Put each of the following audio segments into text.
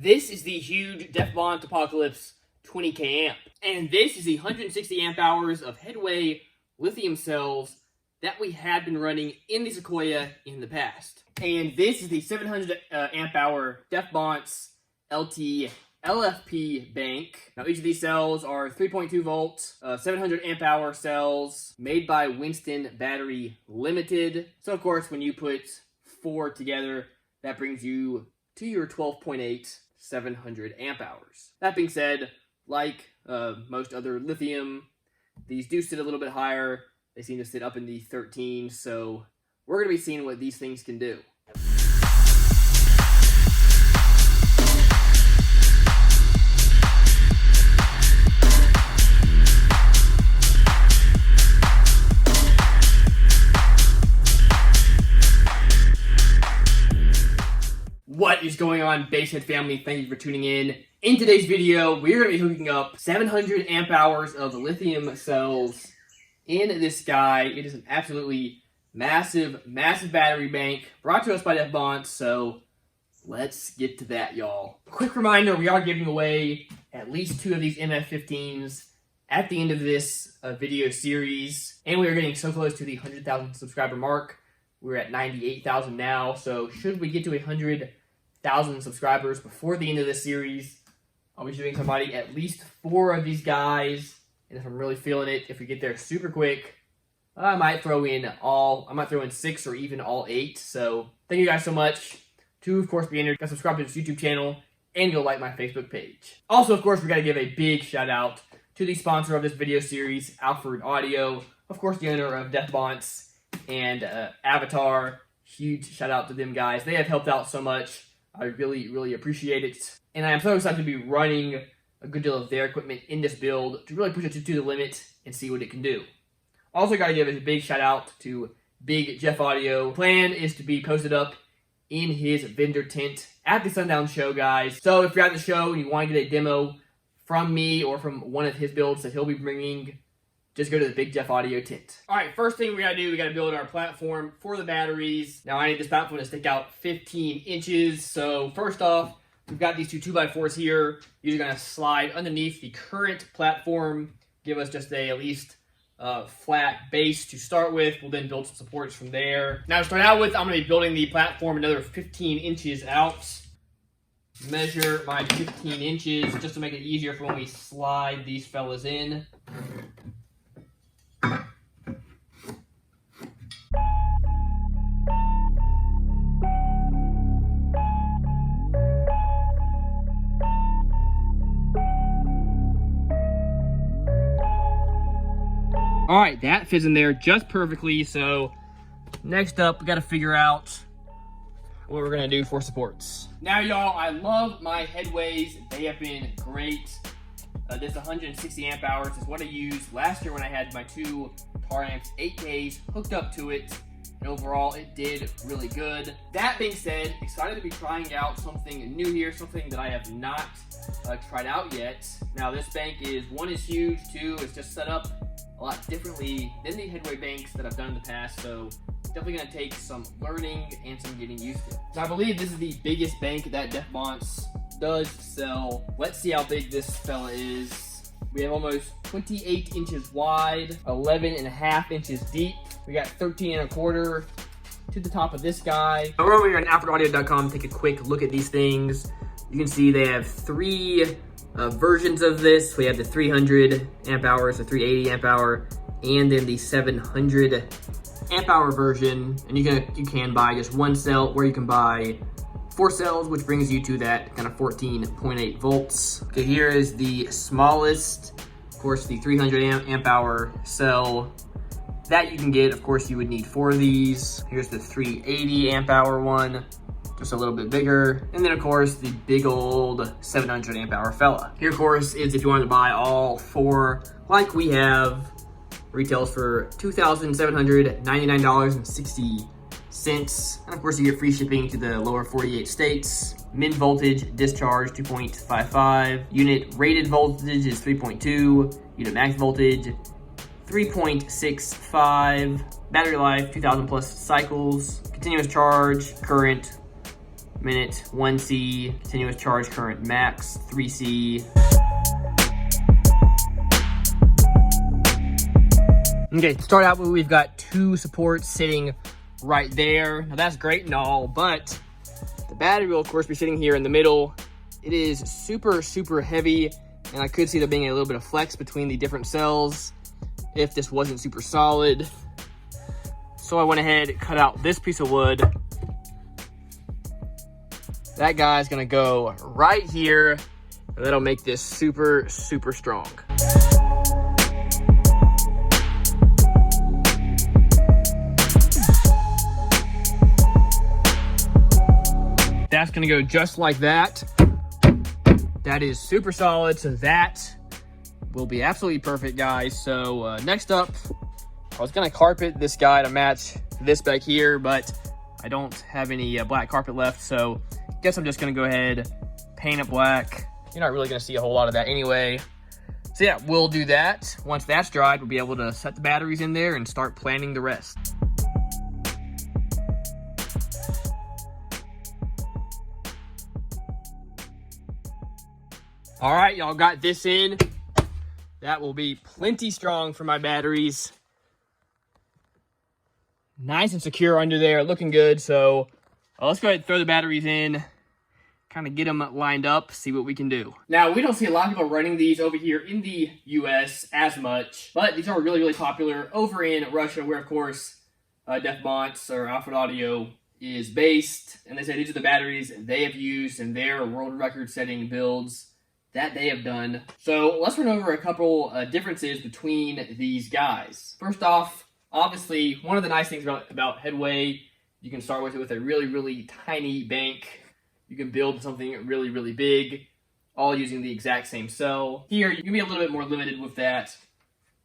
This is the huge DefBond Apocalypse 20K amp. And this is the 160 amp hours of headway lithium cells that we had been running in the Sequoia in the past. And this is the 700 amp hour DefBond LT LFP bank. Now each of these cells are 3.2 volt, 700 amp hour cells made by Winston Battery Limited. So of course when you put 4 together, that brings you to your 12.8 700 amp hours. That being said, like most other lithium, these do sit a little bit higher. They seem to sit up in the 13, so we're going to be seeing what these things can do. What is going on, Basehead family? Thank you for tuning in. In today's video, we're going to be hooking up 700 amp hours of lithium cells in this guy. It is an absolutely massive battery bank brought to us by DefBond, so let's get to that, y'all. Quick reminder, we are giving away at least 2 of these MF15s at the end of this video series, and we are getting so close to the 100,000 subscriber mark. We're at 98,000 now, so should we get to 100,000 subscribers before the end of this series, I'll be shooting somebody at least 4 of these guys, and if I'm really feeling it, if we get there super quick, I might throw in 6 or even all 8. So thank you guys so much. To of course be entered, guys, subscribe to this YouTube channel, and you'll like my Facebook page. Also, of course, we got to give a big shout out to the sponsor of this video series, Alfred Audio, of course the owner of DefBond and AVATAR. Huge shout out to them guys. They have helped out so much. I really appreciate it. And I am so excited to be running a good deal of their equipment in this build to really push it to the limit and see what it can do. Also got to give a big shout out to Big Jeff Audio. Plan is to be posted up in his vendor tent at the Sundown show, guys. So if you're at the show and you want to get a demo from me or from one of his builds that he'll be bringing, just go to the Big Jeff Audio tent. All right, first thing we gotta do, we gotta build our platform for the batteries. Now I need this platform to stick out 15 inches. So first off, we've got these 2 2x4s here. These are gonna slide underneath the current platform, give us just at least flat base to start with. We'll then build some supports from there. Now to start out with, I'm gonna be building the platform another 15 inches out. Measure my 15 inches just to make it easier for when we slide these fellas in. All right, that fits in there just perfectly. So next up, we got to figure out what we're gonna do for supports. Now, y'all, I love my headways. They have been great. This 160 amp hours is what I used last year when I had my 2 Tar Amps 8Ks hooked up to it. And overall, it did really good. That being said, excited to be trying out something new here, something that I have not tried out yet. Now, this bank is, 1 is huge, 2 is just set up a lot differently than the headway banks that I've done in the past, so definitely gonna take some learning and some getting used to. So I believe this is the biggest bank that DefBond does sell. Let's see how big this fella is. We have almost 28 inches wide, 11.5 inches deep. We got 13.25 to the top of this guy. We're over here on alfredaudio.com. Take a quick look at these things. You can see they have 3 versions of this. We have the 300 amp hours, the 380 amp hour, and then the 700 amp hour version. And you can buy just 1 cell, or you can buy 4 cells, which brings you to that kind of 14.8 volts. Okay, here is the smallest, of course, the 300 amp hour cell that you can get. Of course, you would need 4 of these. Here's the 380 amp hour one, just a little bit bigger. And then of course, the big old 700 amp hour fella. Here, of course, is if you wanted to buy all 4, like we have, retails for $2,799.60. And of course, you get free shipping to the lower 48 states. Min voltage discharge 2.55. Unit rated voltage is 3.2. Unit max voltage 3.65. Battery life 2,000 plus cycles. Continuous charge current minute, 1C, continuous charge current max, 3C. Okay, to start out with, we've got 2 supports sitting right there. Now that's great and all, but the battery will of course be sitting here in the middle. It is super, super heavy, and I could see there being a little bit of flex between the different cells if this wasn't super solid. So I went ahead and cut out this piece of wood. That guy's gonna go right here, and that'll make this super, super strong. That's gonna go just like that. That is super solid, so that will be absolutely perfect, guys. So next up, I was gonna carpet this guy to match this back here, but I don't have any black carpet left, so guess I'm just gonna go ahead, paint it black. You're not really gonna see a whole lot of that anyway. So yeah, we'll do that. Once that's dried, we'll be able to set the batteries in there and start planning the rest. All right, y'all got this in. That will be plenty strong for my batteries. Nice and secure under there, looking good. So let's go ahead and throw the batteries in, kind of get them lined up, see what we can do. Now, we don't see a lot of people running these over here in the US as much, but these are really, really popular over in Russia, where of course Defbonts or Alpha Audio is based. And they say these are the batteries they have used in their world record setting builds that they have done. So let's run over a couple differences between these guys. First off, obviously, one of the nice things about Headway, you can start with it with a really, really tiny bank. You can build something really, really big, all using the exact same cell. Here, you can be a little bit more limited with that.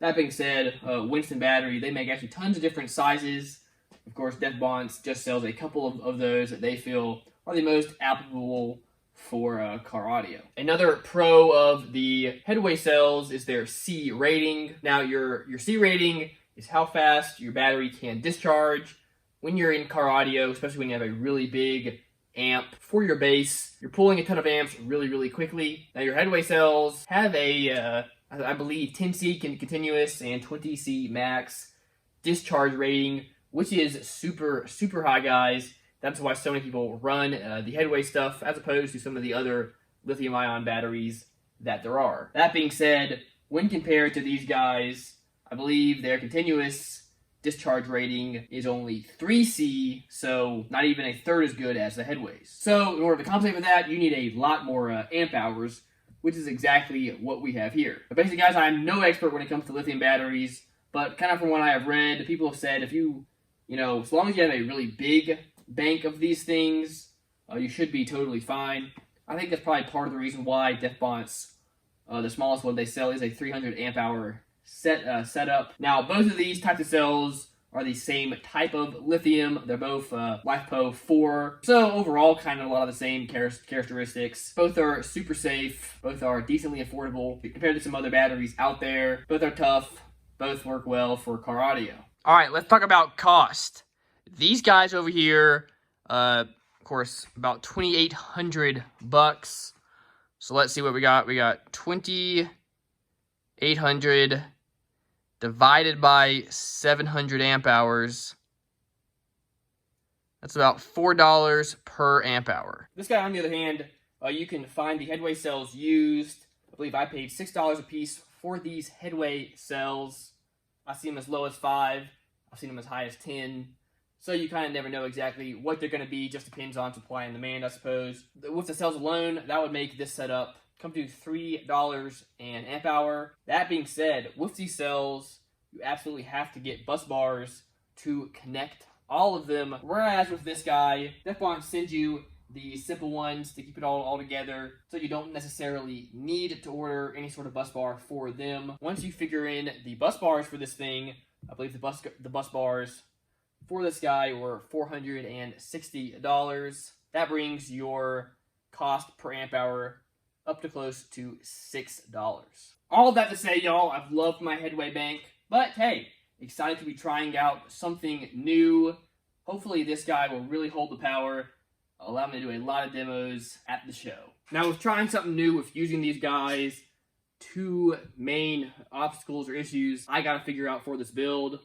That being said, Winston Battery, they make actually tons of different sizes. Of course, Defbonts just sells a couple of those that they feel are the most applicable for car audio. Another pro of the Headway cells is their C rating. Now, your C rating is how fast your battery can discharge when you're in car audio, especially when you have a really big amp for your bass. You're pulling a ton of amps really, really quickly. Now, your Headway cells have a, I believe, 10C continuous and 20C max discharge rating, which is super, super high, guys. That's why so many people run the Headway stuff as opposed to some of the other lithium-ion batteries that there are. That being said, when compared to these guys, I believe their continuous discharge rating is only 3C, so not even a third as good as the Headways. So in order to compensate for that, you need a lot more amp hours, which is exactly what we have here. But basically, guys, I'm no expert when it comes to lithium batteries, but kind of from what I have read, people have said if you know, as long as you have a really big bank of these things, you should be totally fine. I think that's probably part of the reason why Defbonts, the smallest one they sell, is a 300 amp hour setup. Now, both of these types of cells are the same type of lithium. They're both LiFePO 4. So overall, kind of a lot of the same characteristics. Both are super safe. Both are decently affordable compared to some other batteries out there. Both are tough. Both work well for car audio. All right, let's talk about cost. These guys over here, of course, about $2,800. So let's see what we got. We got 2,800 divided by 700 amp hours. That's about $4 per amp hour. This guy, on the other hand, you can find the Headway cells used. I believe I paid $6 a piece for these Headway cells. I see them as low as $5. I've seen them as high as $10. So you kind of never know exactly what they're going to be. Just depends on supply and demand, I suppose. With the cells alone, that would make this setup come to $3 an amp hour. That being said, with these cells, you absolutely have to get bus bars to connect all of them. Whereas with this guy, Defbonts sends you the simple ones to keep it all together, so you don't necessarily need to order any sort of bus bar for them. Once you figure in the bus bars for this thing, I believe the bus bars for this guy were $460. That brings your cost per amp hour up to close to $6. All of that to say, y'all, I've loved my Headway bank, but hey, excited to be trying out something new. Hopefully this guy will really hold the power. allow me to do a lot of demos at the show. Now, with trying something new with using these guys, two main obstacles or issues I gotta figure out for this build.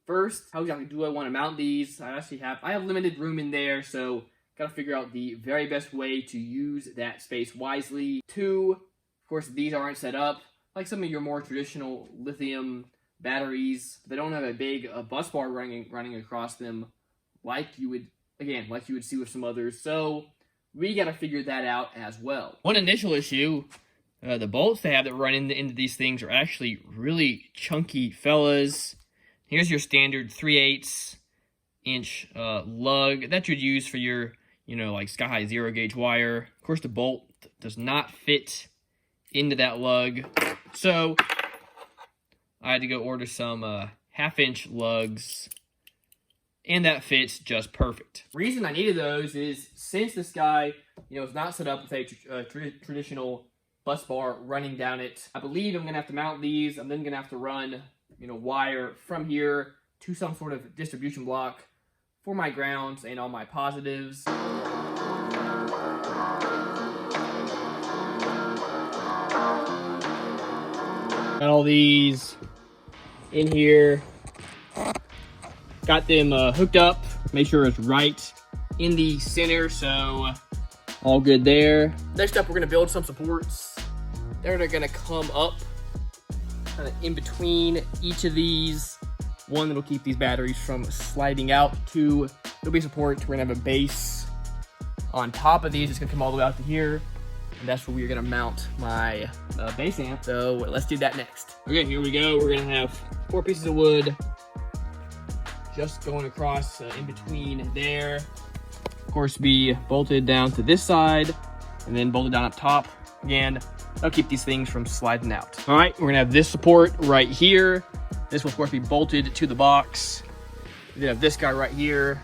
First, how exactly do I want to mount these? I have limited room in there, so gotta figure out the very best way to use that space wisely. Two, of course, these aren't set up like some of your more traditional lithium batteries. They don't have a big bus bar running across them like you would see with some others. So we got to figure that out as well. One initial issue, the bolts they have that run into these things are actually really chunky fellas. Here's your standard 3/8 inch lug that you'd use for your, like sky-high 0-gauge wire. Of course, the bolt does not fit into that lug, so I had to go order some 1/2-inch lugs, and that fits just perfect. Reason I needed those is since this guy, is not set up with a traditional bus bar running down it, I believe I'm going to have to mount these. I'm then going to have to run, wire from here to some sort of distribution block for my grounds and all my positives. Got all these in here. Got them hooked up. Make sure it's right in the center, so all good there. Next up, we're gonna build some supports. They're gonna come up kind of in between each of these. One that'll keep these batteries from sliding out. Two, there'll be support. We're gonna have a base on top of these. It's gonna come all the way out to here. And that's where we're gonna mount my bass amp. So let's do that next. Okay, here we go. We're gonna have 4 pieces of wood just going across in between there. Of course, be bolted down to this side and then bolted down up top. Again, that'll keep these things from sliding out. All right, we're gonna have this support right here. This will, of course, be bolted to the box. We then have this guy right here.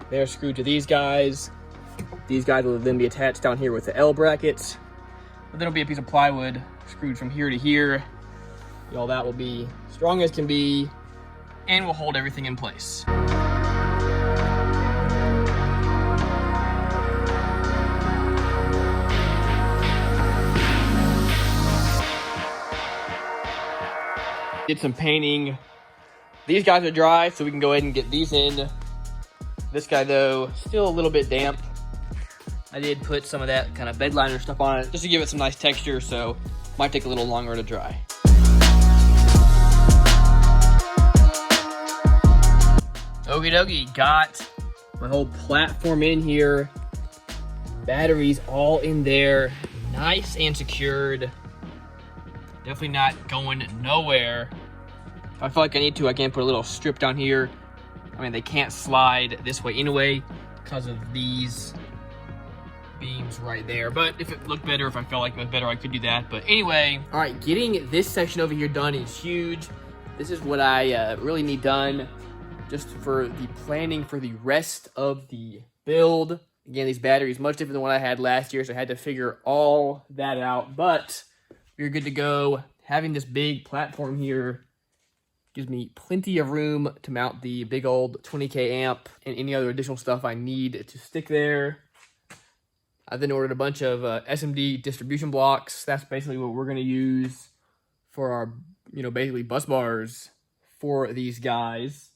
They're screwed to these guys. These guys will then be attached down here with the L brackets. But then it'll be a piece of plywood screwed from here to here. All that will be strong as can be and will hold everything in place. Did some painting. These guys are dry, so we can go ahead and get these in. This guy, though, still a little bit damp. I did put some of that kind of bed liner stuff on it just to give it some nice texture, so might take a little longer to dry. Okie dokie, got my whole platform in here. Batteries all in there, nice and secured. Definitely not going nowhere. If I feel like I need to, I can put a little strip down here. I mean, they can't slide this way anyway because of these beams right there. But if it looked better, if I felt like it was better, I could do that. But anyway, all right, getting this section over here done is huge. This is what I really need done just for the planning for the rest of the build. Again, these batteries much different than what I had last year, so I had to figure all that out. But we're good to go. Having this big platform here gives me plenty of room to mount the big old 20K amp and any other additional stuff I need to stick there. I then ordered a bunch of SMD distribution blocks. That's basically what we're going to use for our, basically bus bars for these guys.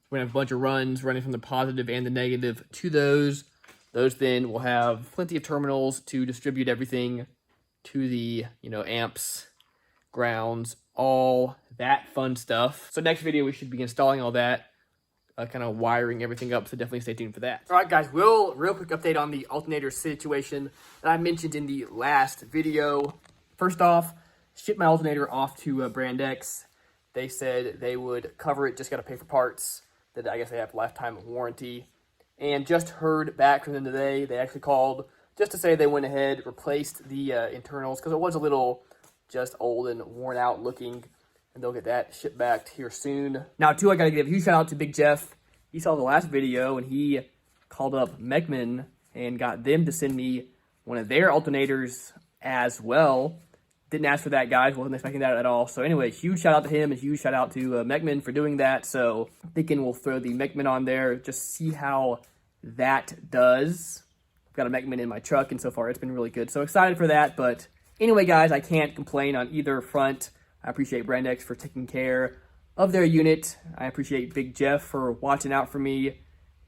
We're going to have a bunch of runs running from the positive and the negative to those. Those then will have plenty of terminals to distribute everything to the, amps, grounds, all that fun stuff. So next video, we should be installing all that, kind of wiring everything up, so definitely stay tuned for that. All right, guys, real quick update on the alternator situation that I mentioned in the last video. First off, shipped my alternator off to Brand X. They said they would cover it, just got to pay for parts. That I guess they have lifetime warranty. And just heard back from them today. They actually called just to say they went ahead, replaced the internals, because it was a little just old and worn out looking, and they'll get that shipped back here soon. Now, too, I got to give a huge shout out to Big Jeff. He saw the last video, and he called up Mechman and got them to send me one of their alternators as well. Didn't ask for that, guys. Wasn't expecting that at all. So anyway, huge shout out to him and huge shout out to Mechman for doing that. So I'm thinking we'll throw the Mechman on there, just see how that does. got a Mechman in my truck, and so far it's been really good. So excited for that. But anyway, guys, I can't complain on either front. I appreciate Brandex for taking care of their unit. I appreciate Big Jeff for watching out for me.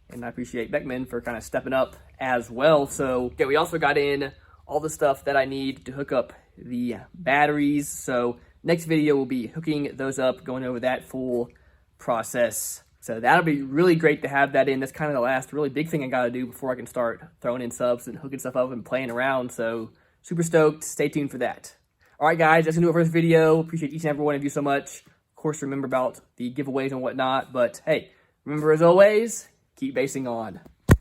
And I appreciate Beckman for kind of stepping up as well. So yeah, we also got in all the stuff that I need to hook up the batteries. So next video will be hooking those up, going over that full process. So that'll be really great to have that in. That's kind of the last really big thing I got to do before I can start throwing in subs and hooking stuff up and playing around. So super stoked. Stay tuned for that. All right, guys, that's going to do it for this video. Appreciate each and every one of you so much. Of course, remember about the giveaways and whatnot. But hey, remember as always, keep basing on.